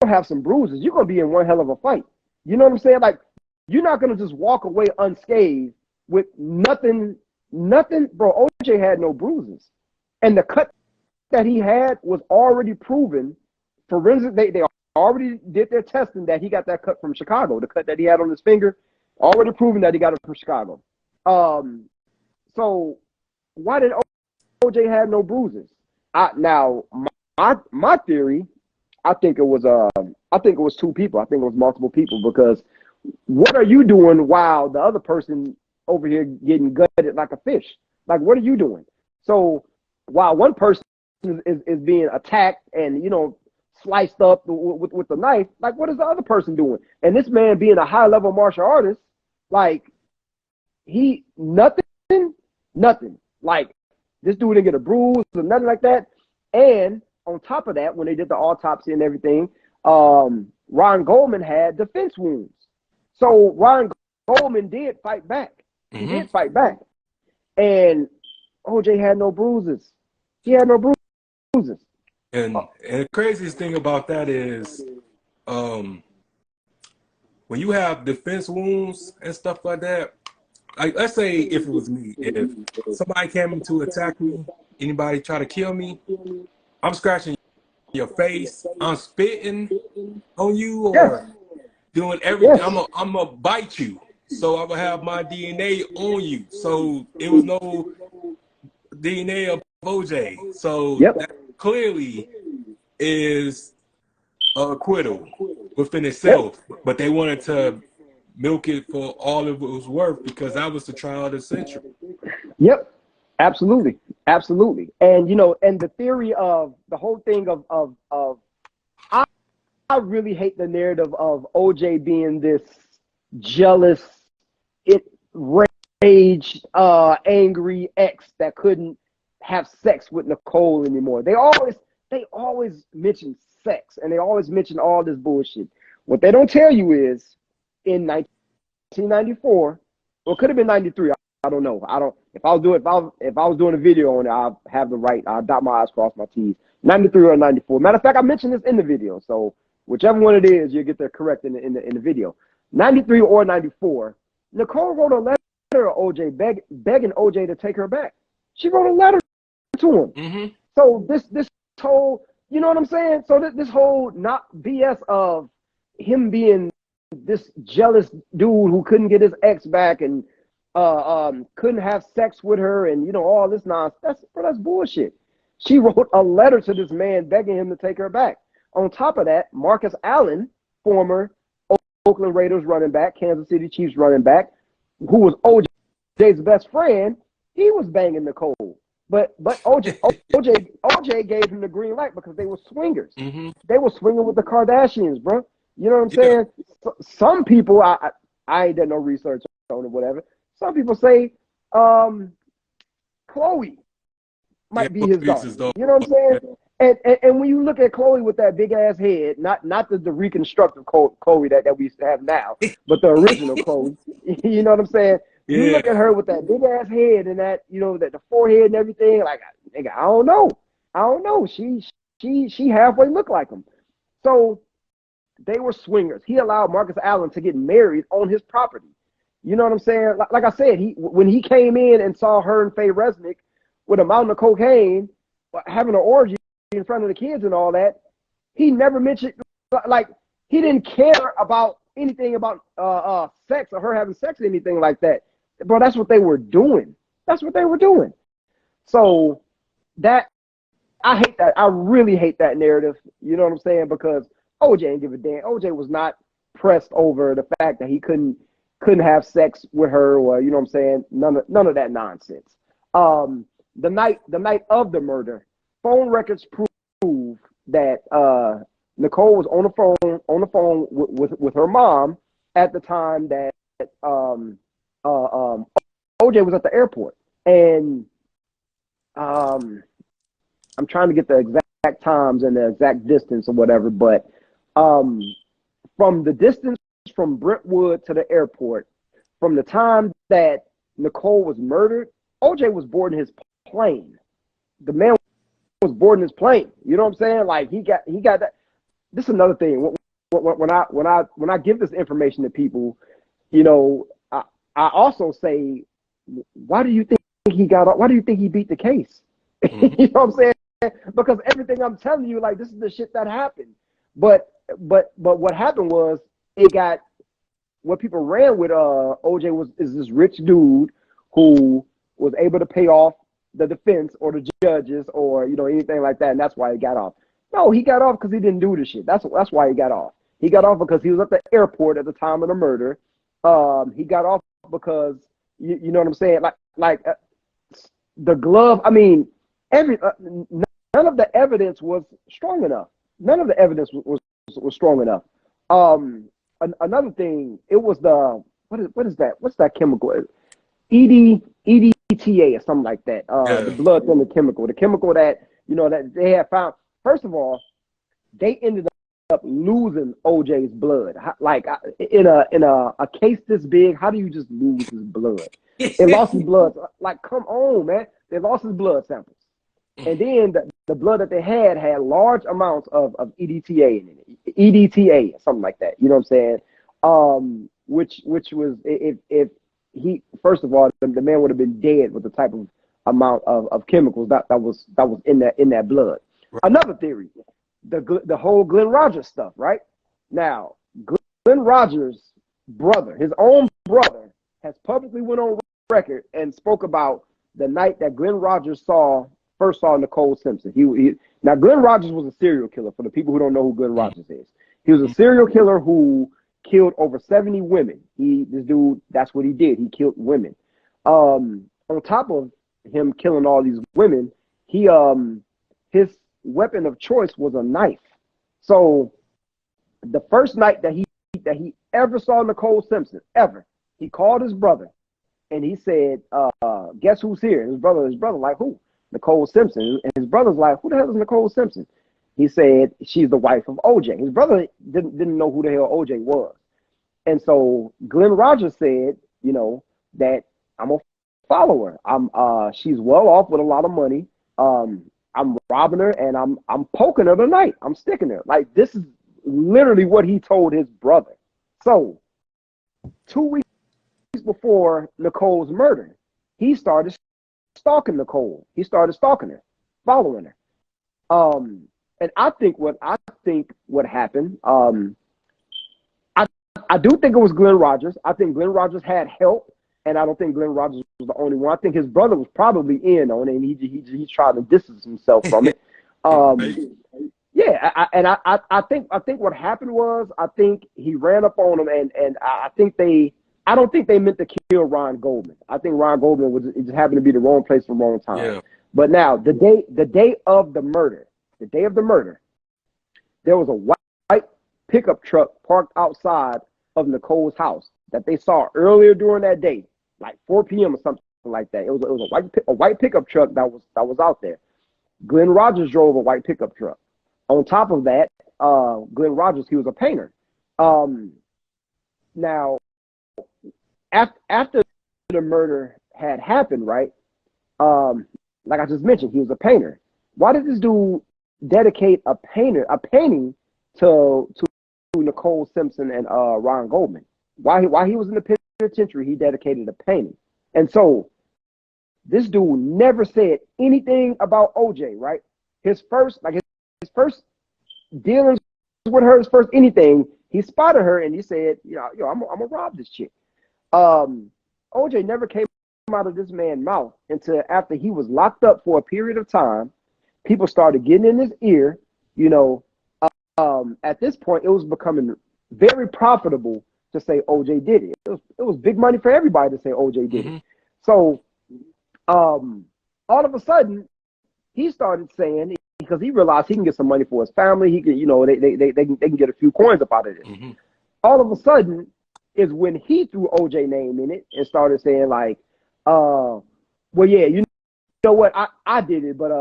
to have some bruises. You're going to be in one hell of a fight. You know what I'm saying? Like, you're not going to just walk away unscathed with nothing. Bro, OJ had no bruises. And the cut that he had was already proven. Forensic, they already did their testing that he got that cut from Chicago. The cut that he had on his finger, already proven that he got it from Chicago. So why did OJ have no bruises? Now, my theory, I think it was 2 people. I think it was multiple people, because what are you doing while the other person over here getting gutted like a fish? Like, what are you doing? So while one person is being attacked and, you know, sliced up with the knife, like, what is the other person doing? And this man, being a high-level martial artist, like, he nothing. Like, this dude didn't get a bruise or nothing like that. And on top of that, when they did the autopsy and everything, Ron Goldman had defense wounds. So Ron Goldman did fight back. He did fight back. And OJ had no bruises. He had no bruises. And the craziest thing about that is, when you have defense wounds and stuff like that, like, let's say if it was me, if somebody came to attack me, anybody try to kill me, I'm scratching your face, I'm spitting on you, or doing everything. Yes. I'm gonna bite you, so I will have my DNA on you. So it was no DNA of OJ. So Yep. that clearly is a acquittal within Yep. itself. But they wanted to milk it for all it was worth because that was the trial of the century. Yep. Absolutely. Absolutely. And and the theory of the whole thing of I, I really hate the narrative of OJ being this jealous, enraged, angry ex that couldn't have sex with Nicole anymore. They always mention sex and they always mention all this bullshit. What they don't tell you is in 1994, or it could have been 93. I don't know. I don't. If I was doing a video on it, I'll have the right. I'll dot my I's, cross my T's. 93 or 94. Matter of fact, I mentioned this in the video. So whichever one it is, you'll get that correct in the video. 93 or 94. Nicole wrote a letter to OJ begging OJ to take her back. She wrote a letter to him. Mm-hmm. So this whole, you know what I'm saying? So this whole not BS of him being this jealous dude who couldn't get his ex back and couldn't have sex with her and all this nonsense. That's bullshit. She wrote a letter to this man begging him to take her back. On top of that, Marcus Allen, former Oakland Raiders running back, Kansas City Chiefs running back, who was OJ's best friend, he was banging Nicole. But OJ gave him the green light because they were swingers. Mm-hmm. They were swinging with the Kardashians, bro. You know what I'm saying? Some people, I ain't done no research on it, whatever. Some people say Chloe might be his daughter. You know what I'm saying? And when you look at Chloe with that big ass head, not the reconstructed Chloe that we used to have now, but the original Chloe. You know what I'm saying? Yeah. You look at her with that big ass head and that that the forehead and everything. Like, nigga, I don't know. She halfway looked like him. So they were swingers. He allowed Marcus Allen to get married on his property. You know what I'm saying? Like I said, when he came in and saw her and Faye Resnick with a mountain of cocaine, having an orgy in front of the kids and all that, he never mentioned, like, he didn't care about anything about sex or her having sex or anything like that. Bro, that's what they were doing. So that, I hate that. I really hate that narrative. You know what I'm saying? Because OJ didn't give a damn. OJ was not pressed over the fact that he couldn't have sex with her, or you know what I'm saying? None of that nonsense. The night of the murder, phone records prove that Nicole was on the phone with her mom at the time that OJ was at the airport, and I'm trying to get the exact times and the exact distance or whatever, but from the distance from Brentwood to the airport, from the time that Nicole was murdered, OJ was boarding his plane. The man was boarding his plane. You know what I'm saying? Like he got that. This is another thing. When I give this information to people, I also say, why do you think he got off? Why do you think he beat the case? Mm-hmm. You know what I'm saying? Because everything I'm telling you, like, this is the shit that happened. But what happened was what people ran with OJ is this rich dude who was able to pay off the defense or the judges or anything like that, and that's why he got off. No, he got off because he didn't do the shit. That's why he got off. He got off because he was at the airport at the time of the murder. He got off because you know what I'm saying, like the glove. I mean, none of the evidence was strong enough. None of the evidence was strong enough. Another thing, it was what is that? What's that chemical? EDTA or something like that. The blood thinner chemical. The chemical that that they had found. First of all, they ended up losing OJ's blood. Like in a case this big, how do you just lose his blood? They lost his blood. Like, come on, man. They lost his blood samples. And then the blood that they had large amounts of EDTA in it. EDTA, something like that. You know what I'm saying? Which was, if he, first of all, the man would have been dead with the type of amount of chemicals that was in that blood. Right. Another theory, the whole Glenn Rogers stuff, right? Now, Glenn Rogers' brother, his own brother, has publicly went on record and spoke about the night that Glenn Rogers first saw Nicole Simpson. Now Glenn Rogers was a serial killer. For the people who don't know who Glenn Rogers is, he was a serial killer who killed over 70 women. This dude, that's what he did. He killed women. On top of him killing all these women, his weapon of choice was a knife. So the first night that he ever saw Nicole Simpson, ever, he called his brother and he said, guess who's here? His brother, like, who? Nicole Simpson. And his brother's like, who the hell is Nicole Simpson? He said, she's the wife of OJ. His brother didn't know who the hell OJ was. And so Glenn Rogers said, that I'm a follower. She's well off with a lot of money. I'm robbing her and I'm poking her tonight. I'm sticking her. Like, this is literally what he told his brother. So 2 weeks before Nicole's murder, he started stalking Nicole. He started stalking her, following her. And I think what happened, I do think it was Glenn Rogers. I think Glenn Rogers had help, and I don't think Glenn Rogers was the only one. I think his brother was probably in on it, and he tried to distance himself from it. Yeah, I think what happened was, I think he ran up on him, and I don't think they meant to kill Ron Goldman. I think Ron Goldman it just happened to be the wrong place for the wrong time. Yeah. But now the day of the murder, there was a white pickup truck parked outside of Nicole's house that they saw earlier during that day, like 4 p.m. or something like that. It was a white pickup truck that was out there. Glenn Rogers drove a white pickup truck. On top of that, Glenn Rogers, he was a painter. Now, after the murder had happened, right? Like I just mentioned, he was a painter. Why did this dude dedicate a painting to Nicole Simpson and Ron Goldman? Why he was in the penitentiary, he dedicated a painting. And so this dude never said anything about OJ, right? His first dealings with her, his first anything, he spotted her and he said, yo, I'm gonna rob this chick. OJ never came out of this man's mouth until after he was locked up for a period of time. People started getting in his ear. At this point, it was becoming very profitable to say OJ did it. It was big money for everybody to say OJ did it. So all of a sudden, he started saying, because he realized he can get some money for his family, he can, they can get a few coins up out of this. All of a sudden is when he threw OJ name in it and started saying like, well, yeah, you know what, I did it, but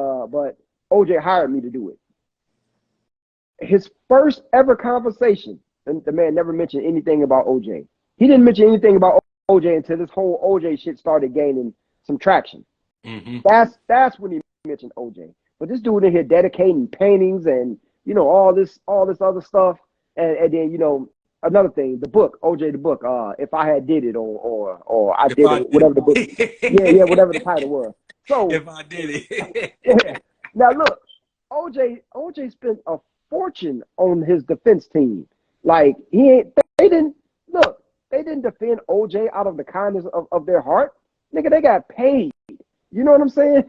OJ hired me to do it. His first ever conversation, and the man never mentioned anything about OJ. He didn't mention anything about OJ until this whole OJ shit started gaining some traction. That's when he mentioned OJ. But this dude in here dedicating paintings and all this other stuff, and then another thing, the book, OJ the book, If I Had Did It, or I Did It, whatever the book, yeah, whatever the title was. So If I Did It. Yeah. Now look, OJ spent a fortune on his defense team. Like they didn't defend OJ out of the kindness of their heart. Nigga, they got paid. You know what I'm saying?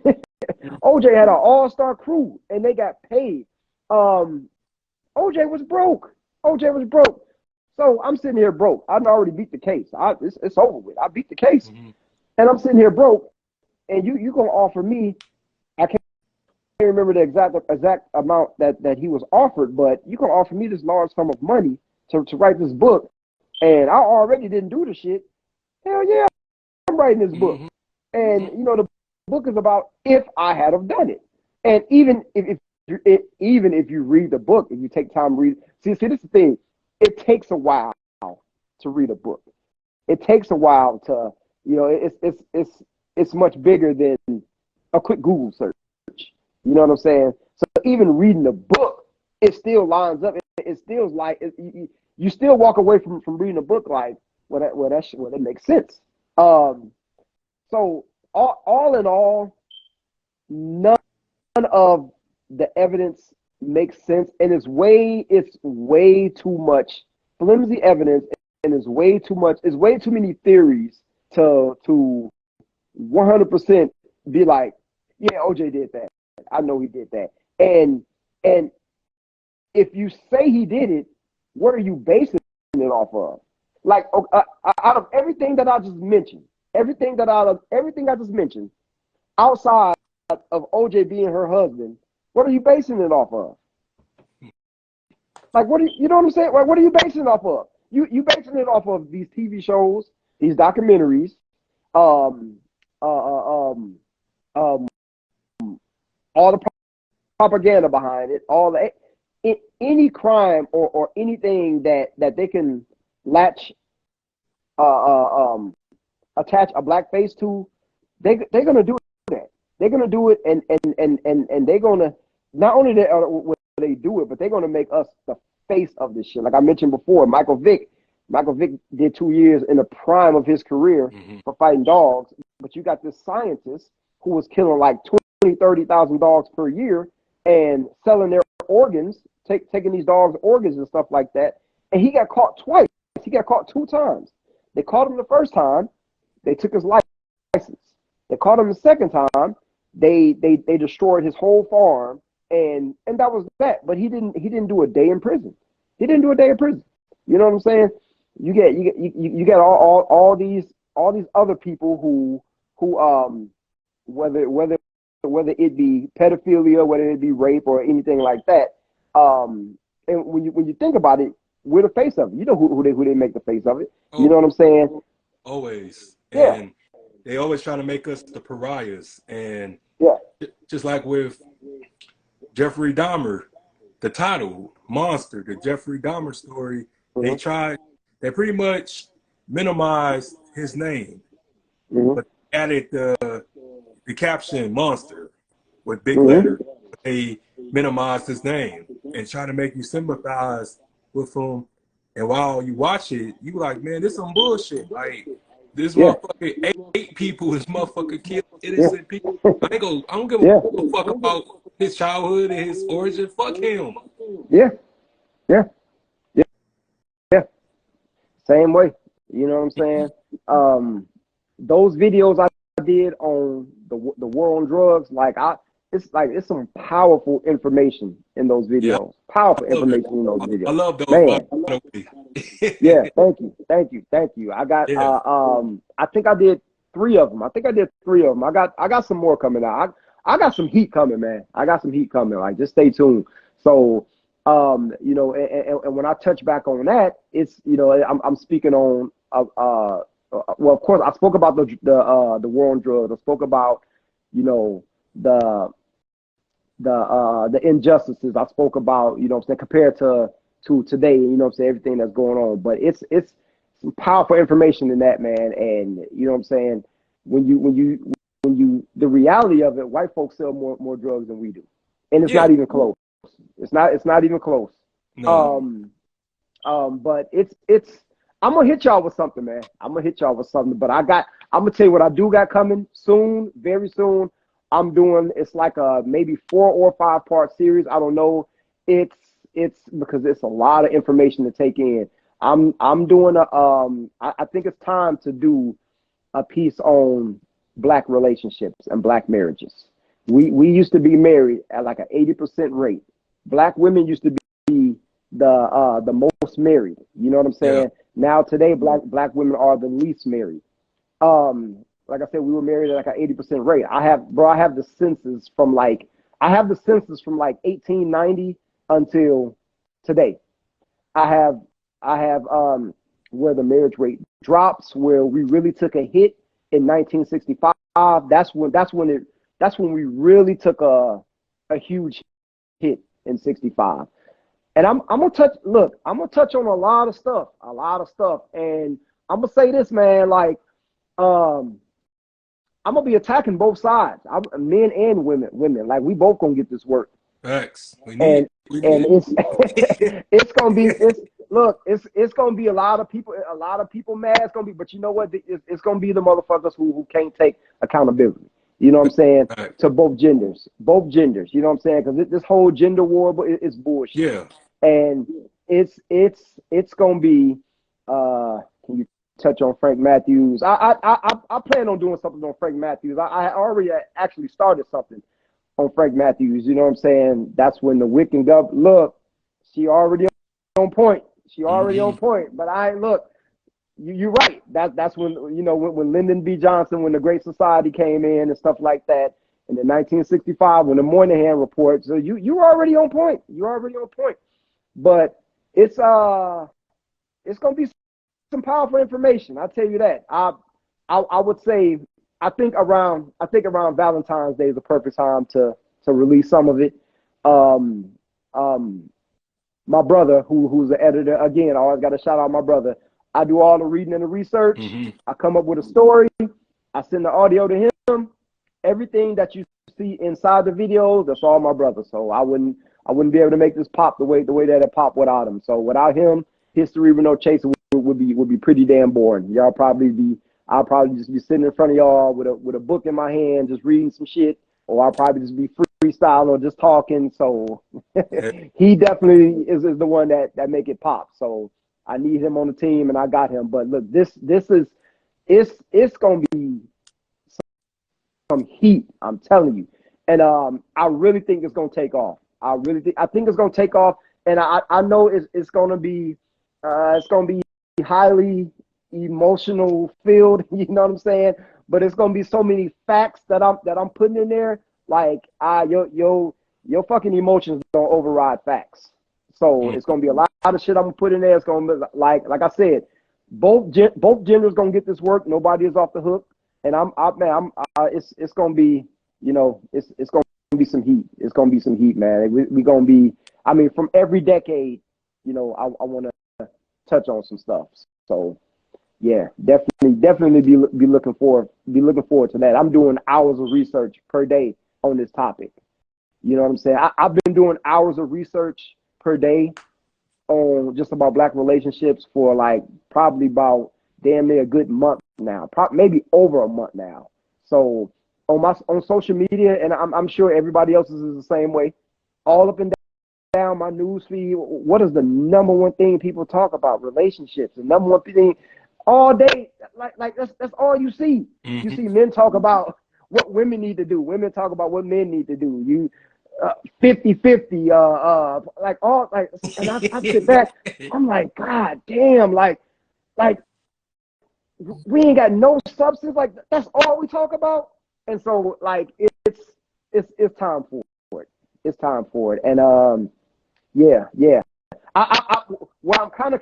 OJ had an all-star crew and they got paid. OJ was broke. So I'm sitting here broke. I already beat the case. It's over with. I beat the case. And I'm sitting here broke. And you gonna offer me, I can't remember the exact amount that he was offered, but you can offer me this large sum of money to write this book, and I already didn't do the shit. Hell yeah, I'm writing this book. And the book is about if I had have done it. And even if you read the book, if you take time to read, see this is the thing. It takes a while to read a book. It takes a while to, it's much bigger than a quick Google search. You know what I'm saying? So even reading the book, it still lines up. It still like you still walk away from reading a book like, that makes sense. So all in all, none of the evidence makes sense, and it's way too much flimsy evidence, and it's way too much. It's way too many theories to 100% be like, yeah, OJ did that. I know he did that. And if you say he did it, what are you basing it off of? Like, out of everything that I just mentioned, everything I just mentioned, outside of OJ being her husband, what are you basing it off of? Like, you know what I'm saying? Like, what are you basing it off of? You basing it off of these TV shows, these documentaries, all the propaganda behind it, any crime or anything that they can attach a black face to, they're gonna do that. They're gonna do it, and they're gonna, not only will they do it, but they're gonna make us the face of this shit. Like I mentioned before, Michael Vick did 2 years in the prime of his career for fighting dogs, but you got this scientist who was killing like 30,000 dogs per year and selling their organs, taking these dogs' organs and stuff like that. And he got caught twice. He got caught 2 times. They caught him the first time, they took his license. They caught him the second time, they destroyed his whole farm, and that was that. But he didn't do a day in prison. He didn't do a day in prison. You know what I'm saying? You get all these other people who whether it be pedophilia, whether it be rape or anything like that. And when you think about it, we're the face of it. You know who they make the face of it. You know what I'm saying? Always. Yeah. And they always try to make us the pariahs. And yeah, just like with Jeffrey Dahmer, the title, Monster, the Jeffrey Dahmer story, they pretty much minimized his name, but added the caption Monster with big letters. They minimized his name and try to make you sympathize with him. And while you watch it, you like, man, this some bullshit. Like, this motherfucker, eight people, this motherfucker killed innocent people. I don't give a fuck about his childhood and his origin. Fuck him. Yeah. Same way. You know what I'm saying? Those videos I did on the war on drugs, it's some powerful information in those videos. Powerful information in those videos. I love those. Man. Yeah, thank you. I got I think I did 3 of them. I got some more coming out. I got some heat coming, man. Like, just stay tuned. So you know, and when I touch back on that, it's, you know, I'm speaking on well, of course I spoke about the war on drugs. I spoke about, you know, the injustices. I spoke about, you know what I'm saying, compared to today, you know what I'm saying, everything that's going on. But it's some powerful information in that, man. And you know what I'm saying, when you the reality of it, white folks sell more drugs than we do, and it's not even close. It's not even close. No. But it's I'm gonna hit y'all with something, man. But I'm gonna tell you what I do got coming soon, very soon. I'm doing, it's like a maybe 4 or 5 part series. I don't know. It's because it's a lot of information to take in. I'm doing I think it's time to do a piece on black relationships and black marriages. We used to be married at like an 80% rate. Black women used to be the most married. You know what I'm saying? Yeah. Now today, black women are the least married. Like I said, we were married at like an 80% rate. I have the census from like 1890 until today. I have where the marriage rate drops, where we really took a hit in 1965. That's when we really took a huge hit in 65. And I'm gonna touch on a lot of stuff. And I'm gonna say this, man, like, I'm gonna be attacking both sides. Men and women. Like, we both gonna get this work. Facts. It's gonna be it's gonna be a lot of people mad. It's gonna be, but you know what? It's gonna be the motherfuckers who can't take accountability. You know what I'm saying? Right. To both genders. You know what I'm saying? Because this whole gender war is bullshit. Yeah. And it's gonna be. Can you touch on Frank Matthews? I plan on doing something on Frank Matthews. I already actually started something on Frank Matthews. You know what I'm saying? That's when the Wick and Gov look. She already on point. She already on point. But I look. You're right. That's when when Lyndon B. Johnson, when the Great Society came in and stuff like that. And in 1965, when the Moynihan report. So you're already on point. You're already on point. But it's gonna be some powerful information. I'll tell you that. I would say I think around Valentine's Day is the perfect time to release some of it. My brother, who's the editor, again, I always got to shout out my brother. I do all the reading and the research. I come up with a story. I send the audio to him. Everything that you see inside the videos, that's all my brother. So I wouldn't be able to make this pop the way that it popped without him. So without him, History with No Chaser would be pretty damn boring. I'll probably just be sitting in front of y'all with a book in my hand, just reading some shit, or I'll probably just be freestyling or just talking. So he definitely is the one that make it pop. So I need him on the team, and I got him. But look, it's gonna be some heat. I'm telling you, and I really think it's gonna take off. I think it's gonna take off, and I know it's gonna be highly emotional filled. You know what I'm saying? But it's gonna be so many facts that I'm putting in there. Like your fucking emotions don't override facts. So it's gonna be a lot of shit I'm gonna put in there. It's gonna be like I said, both genders gonna get this work. Nobody is off the hook. And it's gonna be, it's gonna be some heat. It's gonna be some heat, man. We gonna be. I mean, from every decade, I want to touch on some stuff. So yeah, definitely be looking forward to that. I'm doing hours of research per day on this topic. You know what I'm saying? I've been doing hours of research per day on just about Black relationships for like probably about damn near a good month now, maybe over a month now. So on social media, and I'm sure everybody else's is the same way, all up and down my news feed, what is the number one thing people talk about? Relationships. The number one thing all day, like that's all you see. You see men talk about what women need to do. Women talk about what men need to do. You 50-50, like all like, and I sit back, I'm like, God damn, like we ain't got no substance. Like that's all we talk about. And so like it's time for it. It's time for it. And yeah. I what I'm kind of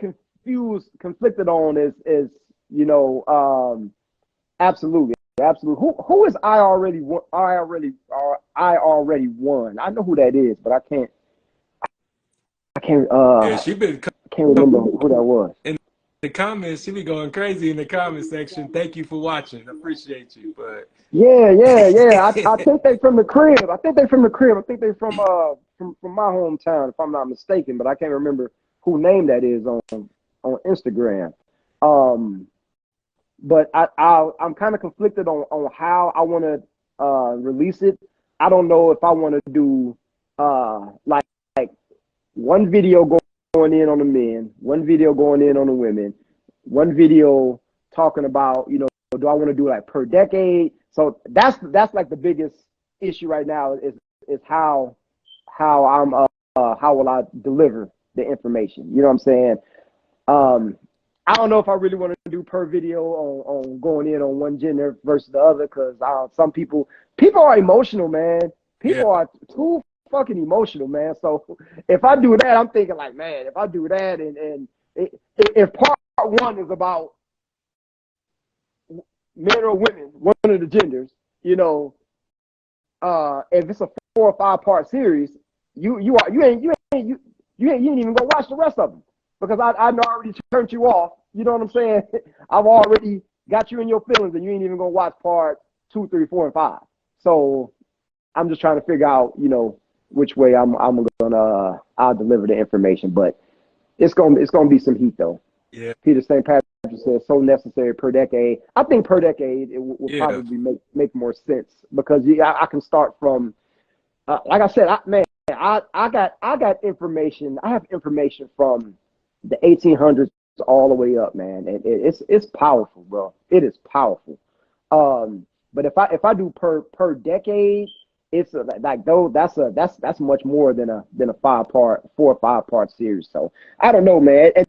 conflicted on is absolutely. Who is I already won? I already won. I know who that is, but I can't. Yeah, she been I can't remember who that was. in the comments. She be going crazy in the comment section. Thank you for watching. I appreciate you. But Yeah. I think they from the crib. I think they from my hometown, if I'm not mistaken. But I can't remember who name that is on Instagram. But I'm kind of conflicted on how I want to release it. I don't know if I want to do like one video going in on the men, one video going in on the women, one video talking about, do I want to do like per decade? So that's like the biggest issue right now is how will I deliver the information? You know what I'm saying? I don't know if I really want to do per video on going in on one gender versus the other, because some people are emotional, man. People are too fucking emotional, man. So if I do that, I'm thinking like, man, if I do that and if part one is about men or women, one of the genders, if it's a 4 or 5 part series, you ain't even gonna watch the rest of them, because I already turned you off. You know what I'm saying? I've already got you in your feelings, and you ain't even gonna watch part 2, 3, 4, and 5. So I'm just trying to figure out, which way I'll deliver the information. But it's gonna be some heat though. yeah, Peter St. Patrick says so necessary per decade. I think per decade it will probably make more sense, because I can start from like I said, I got information. I have information from the 1800s all the way up, man. And it's powerful, bro. It is powerful. But if I do per decade, it's like though that's much more than a 4 or 5 part series. So I don't know, man. And